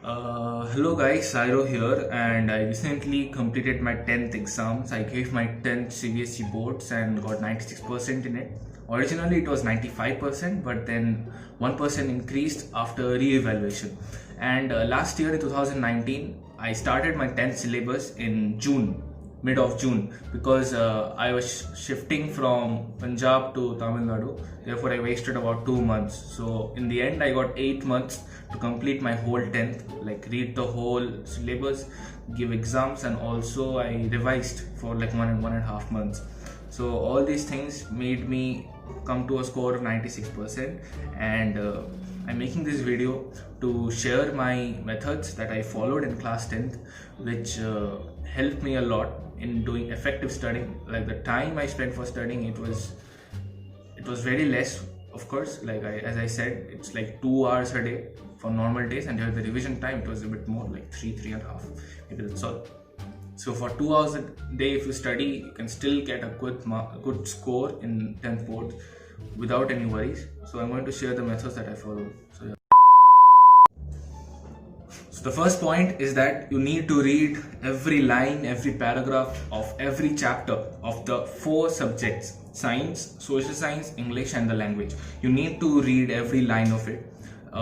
Hello guys, Sairo here, and I recently completed my 10th exams. I gave my 10th CBSE boards and got 96% in it. Originally it was 95%, but then 1% increased after re-evaluation. And last year in 2019, I started my 10th syllabus in June, mid of June, because I was shifting from Punjab to Tamil Nadu. Therefore, I wasted about 2 months. So in the end, I got 8 months to complete my whole 10th, like read the whole syllabus, give exams, and also I revised for like 1.5 months. So all these things made me come to a score of 96%, and I'm making this video to share my methods that I followed in class 10th, which helped me a lot in doing effective studying. Like the time I spent for studying, it was very less, of course. Like as I said, it's like 2 hours a day for normal days, and during the revision time it was a bit more, like 3.5, maybe that's all. So for 2 hours a day, if you study, you can still get a good score in 10th board without any worries. So I'm going to share the methods that I followed. So yeah. So the first point is that you need to read every line, every paragraph of every chapter of the 4 subjects: science, social science, English, and the language. You need to read every line of it.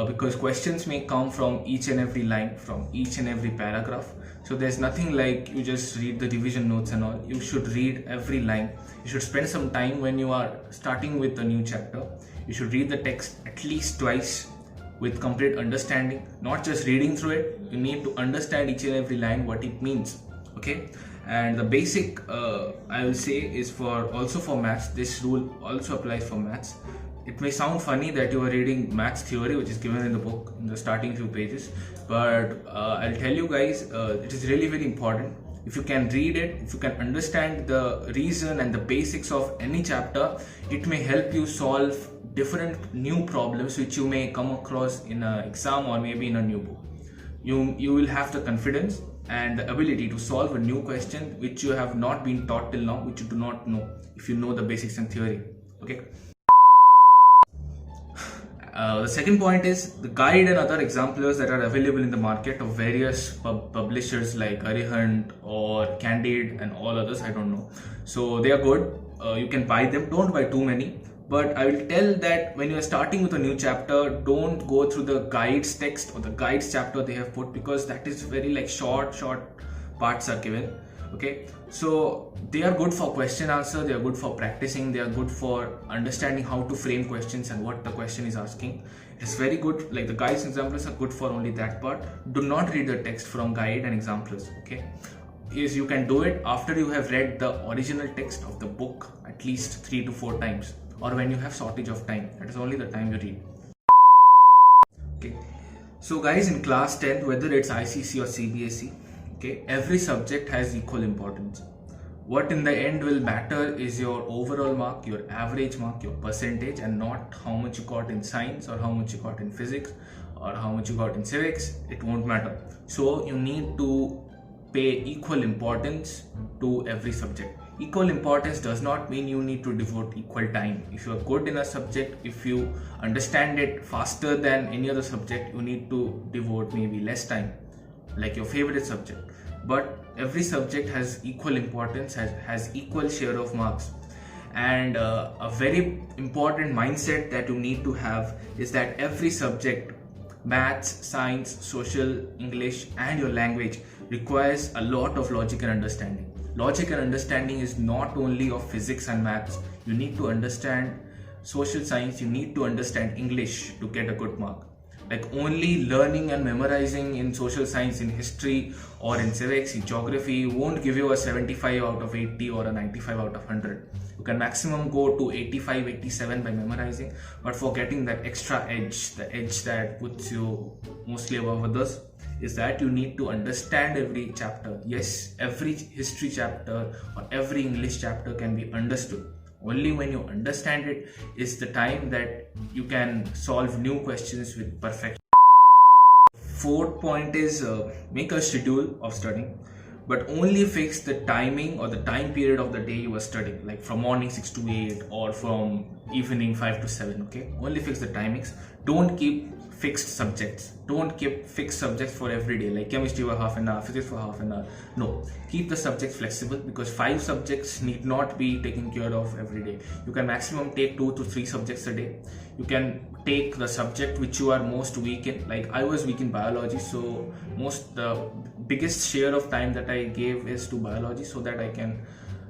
Because questions may come from each and every line, from each and every paragraph. So there's nothing like you just read the revision notes and all. You should read every line. You should spend some time when you are starting with a new chapter. You should read the text at least twice with complete understanding, not just reading through it. You need to understand each and every line, what it means. Okay. And the basic I will say is also for maths. This rule also applies for maths. It may sound funny that you are reading maths theory, which is given in the book in the starting few pages, but I'll tell you guys, it is really very important. If you can read it, if you can understand the reason and the basics of any chapter, it may help you solve different new problems which you may come across in an exam or maybe in a new book. You will have the confidence and the ability to solve a new question which you have not been taught till now, which you do not know, if you know the basics and theory. Okay. The second point is the guide and other exemplars that are available in the market of various publishers like Arihant or Candid and all others, I don't know. So they are good. You can buy them. Don't buy too many. But I will tell that when you are starting with a new chapter, don't go through the guides text or the guides chapter they have put, because that is very like short parts are given. Okay, so they are good for question answer, they are good for practicing, they are good for understanding how to frame questions and what the question is asking. It's very good. Like the guides and examples are good for only that part. Do not read the text from guide and examples. Okay, is you can do it after you have read the original text of the book at least 3 to 4 times, or when you have shortage of time. That is only the time you read. Okay, so guys, in class 10th, whether it's ICSE or CBSE, okay, every subject has equal importance. What in the end will matter is your overall mark, your average mark, your percentage, and not how much you got in science or how much you got in physics or how much you got in civics. It won't matter. So you need to pay equal importance to every subject. Equal importance does not mean you need to devote equal time. If you are good in a subject, if you understand it faster than any other subject, you need to devote maybe less time, like your favorite subject. But every subject has equal importance, has equal share of marks. And a very important mindset that you need to have is that every subject, maths, science, social, English, and your language, requires a lot of logic and understanding. Logic and understanding is not only of physics and maths. You need to understand social science, you need to understand English to get a good mark. Like only learning and memorizing in social science, in history or in civics, in geography won't give you a 75 out of 80 or a 95 out of 100. You can maximum go to 85, 87 by memorizing, but for getting that extra edge, the edge that puts you mostly above others, is that you need to understand every chapter. Yes, every history chapter or every English chapter can be understood. Only when you understand it is the time that you can solve new questions with perfection. Fourth point is make a schedule of studying, but only fix the timing or the time period of the day you are studying, like from morning 6 to 8 or from evening 5 to 7. Okay, only fix the timings. Don't keep fixed subjects. Don't keep fixed subjects for every day, like chemistry for half an hour, physics for half an hour. No, keep the subjects flexible, because 5 subjects need not be taken care of every day. You can maximum take 2 to 3 subjects a day. You can take the subject which you are most weak in. Like I was weak in biology, so the biggest share of time that I gave is to biology, so that I can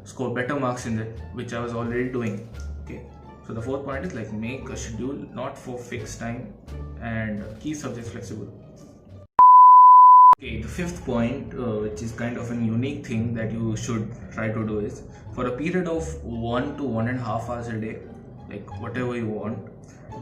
score better marks in it, which I was already doing. Okay, so the fourth point is like make a schedule not for fixed time and keep subjects flexible. Okay, the fifth point, which is kind of a unique thing that you should try to do, is for a period of 1 to 1.5 hours a day, like whatever you want,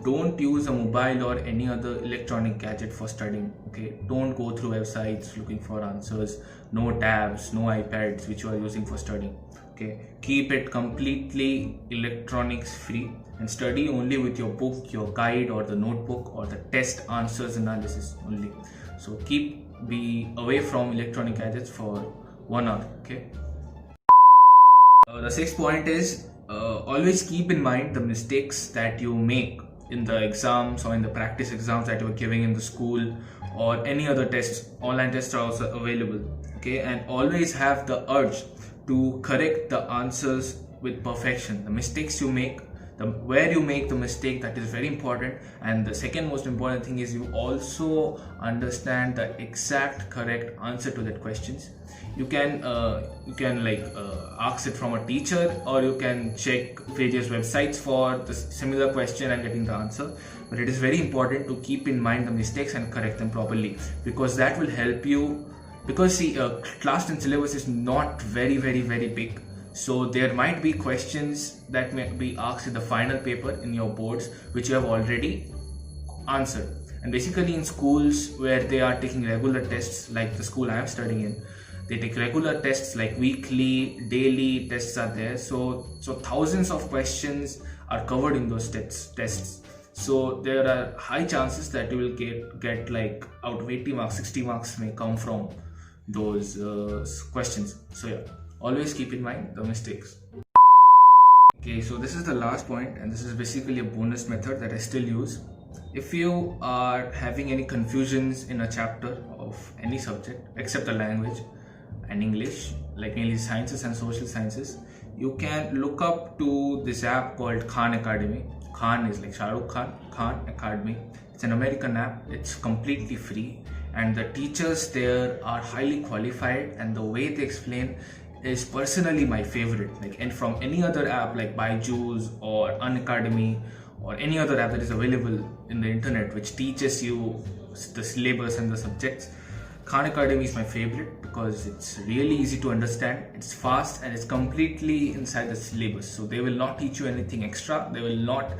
don't use a mobile or any other electronic gadget for studying. Okay, don't go through websites looking for answers. No tabs, no iPads which you are using for studying. Okay, keep it completely electronics free and study only with your book, your guide, or the notebook, or the test answers analysis only. So be away from electronic gadgets for 1 hour. Okay. The sixth point is always keep in mind the mistakes that you make in the exams or in the practice exams that you are giving in the school, or any other tests. Online tests are also available. Okay, and always have the urge to correct the answers with perfection. The mistakes you make, where you make the mistake, that is very important. And the second most important thing is you also understand the exact correct answer to that questions. You can ask it from a teacher, or you can check various websites for the similar question and getting the answer. But it is very important to keep in mind the mistakes and correct them properly, because that will help you. Because see, class 10 syllabus is not very big, so there might be questions that may be asked in the final paper in your boards which you have already answered. And basically in schools where they are taking regular tests, like the school I am studying in, they take regular tests, like weekly, daily tests are there. So thousands of questions are covered in those tests. So there are high chances that you will get like out of 80 marks, 60 marks may come from those questions. So yeah, always keep in mind the mistakes. Okay, so this is the last point, and this is basically a bonus method that I still use. If you are having any confusions in a chapter of any subject except the language and English, like mainly sciences and social sciences, you can look up to this app called Khan Academy. Khan is like Shah Rukh Khan, Khan Academy. It's an American app. It's completely free, and the teachers there are highly qualified, and the way they explain is personally my favorite. And from any other app like Byju's or Unacademy or any other app that is available in the internet which teaches you the syllabus and the subjects, Khan Academy is my favorite because it's really easy to understand, it's fast, and it's completely inside the syllabus. So they will not teach you anything extra, they will not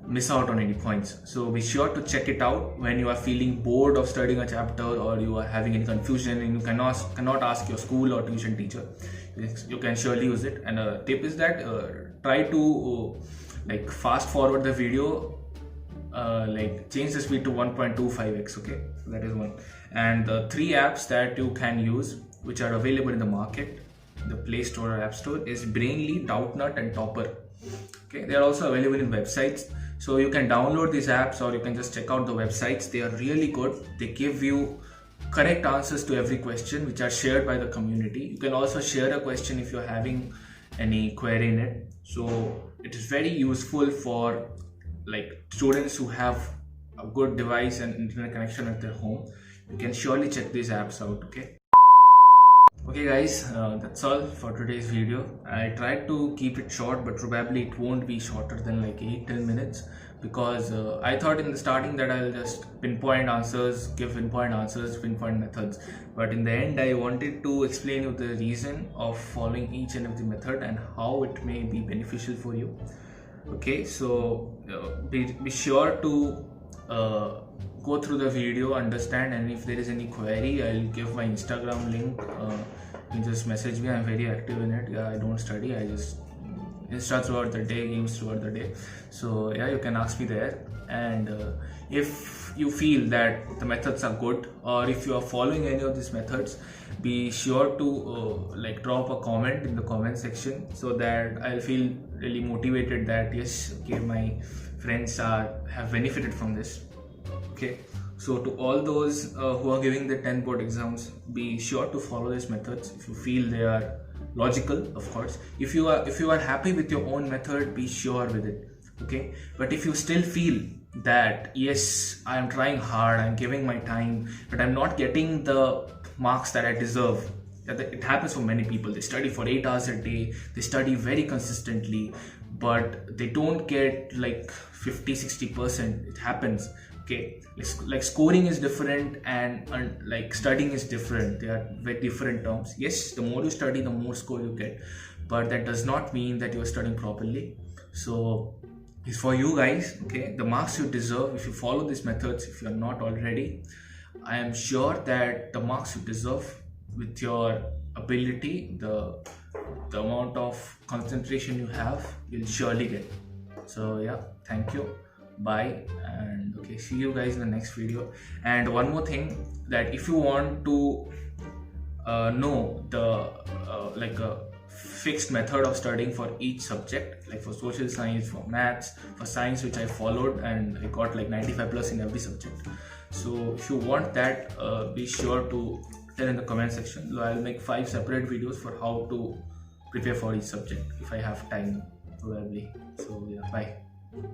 miss out on any points. So be sure to check it out when you are feeling bored of studying a chapter, or you are having any confusion and you cannot ask your school or tuition teacher. You can surely use it. And a tip is that try to fast forward the video, change the speed to 1.25x. okay, so that is one. And the 3 apps that you can use which are available in the market, the Play Store or App Store, is Brainly, Doubtnut and Topper. Okay, they are also available in websites, so you can download these apps or you can just check out the websites. They are really good. They give you correct answers to every question which are shared by the community. You can also share a question if you're having any query in it. So it is very useful for students who have a good device and internet connection at their home. You can surely check these apps out. Okay guys, that's all for today's video. I tried to keep it short, but probably it won't be shorter than 8-10 minutes, because I thought in the starting that I'll just pinpoint answers, give pinpoint answers, pinpoint methods, but in the end I wanted to explain you the reason of following each and every method and how it may be beneficial for you. Okay, so be sure to go through the video, understand, and if there is any query, I'll give my Instagram link. You just message me. I'm very active in it. I don't study, I just Insta throughout the day, games throughout the day. So yeah, you can ask me there. And if you feel that the methods are good, or if you are following any of these methods, be sure to drop a comment in the comment section, so that I'll feel really motivated that yes, okay, my friends have benefited from this. Okay, so to all those who are giving the 10 board exams, be sure to follow these methods if you feel they are logical, of course. If you are happy with your own method, be sure with it. Okay, but if you still feel that yes, I am trying hard, I'm giving my time, but I'm not getting the marks that I deserve. It happens for many people. They study for 8 hours a day, they study very consistently, but they don't get like 50-60%. It happens. Okay, like scoring is different and like studying is different. They are very different terms. Yes, the more you study, the more score you get, but that does not mean that you are studying properly. So it's for you guys. Okay, the marks you deserve if you follow these methods. If you are not already, I am sure that the marks you deserve with your ability, the amount of concentration you have, you'll surely get. So yeah, thank you, bye, and okay, see you guys in the next video. And one more thing, that if you want to know the like a fixed method of studying for each subject, like for social science, for maths, for science, which I followed and I got like 95+ in every subject. So if you want that, be sure to tell in the comment section. So I'll make 5 separate videos for how to prepare for each subject if I have time, probably. So yeah, bye.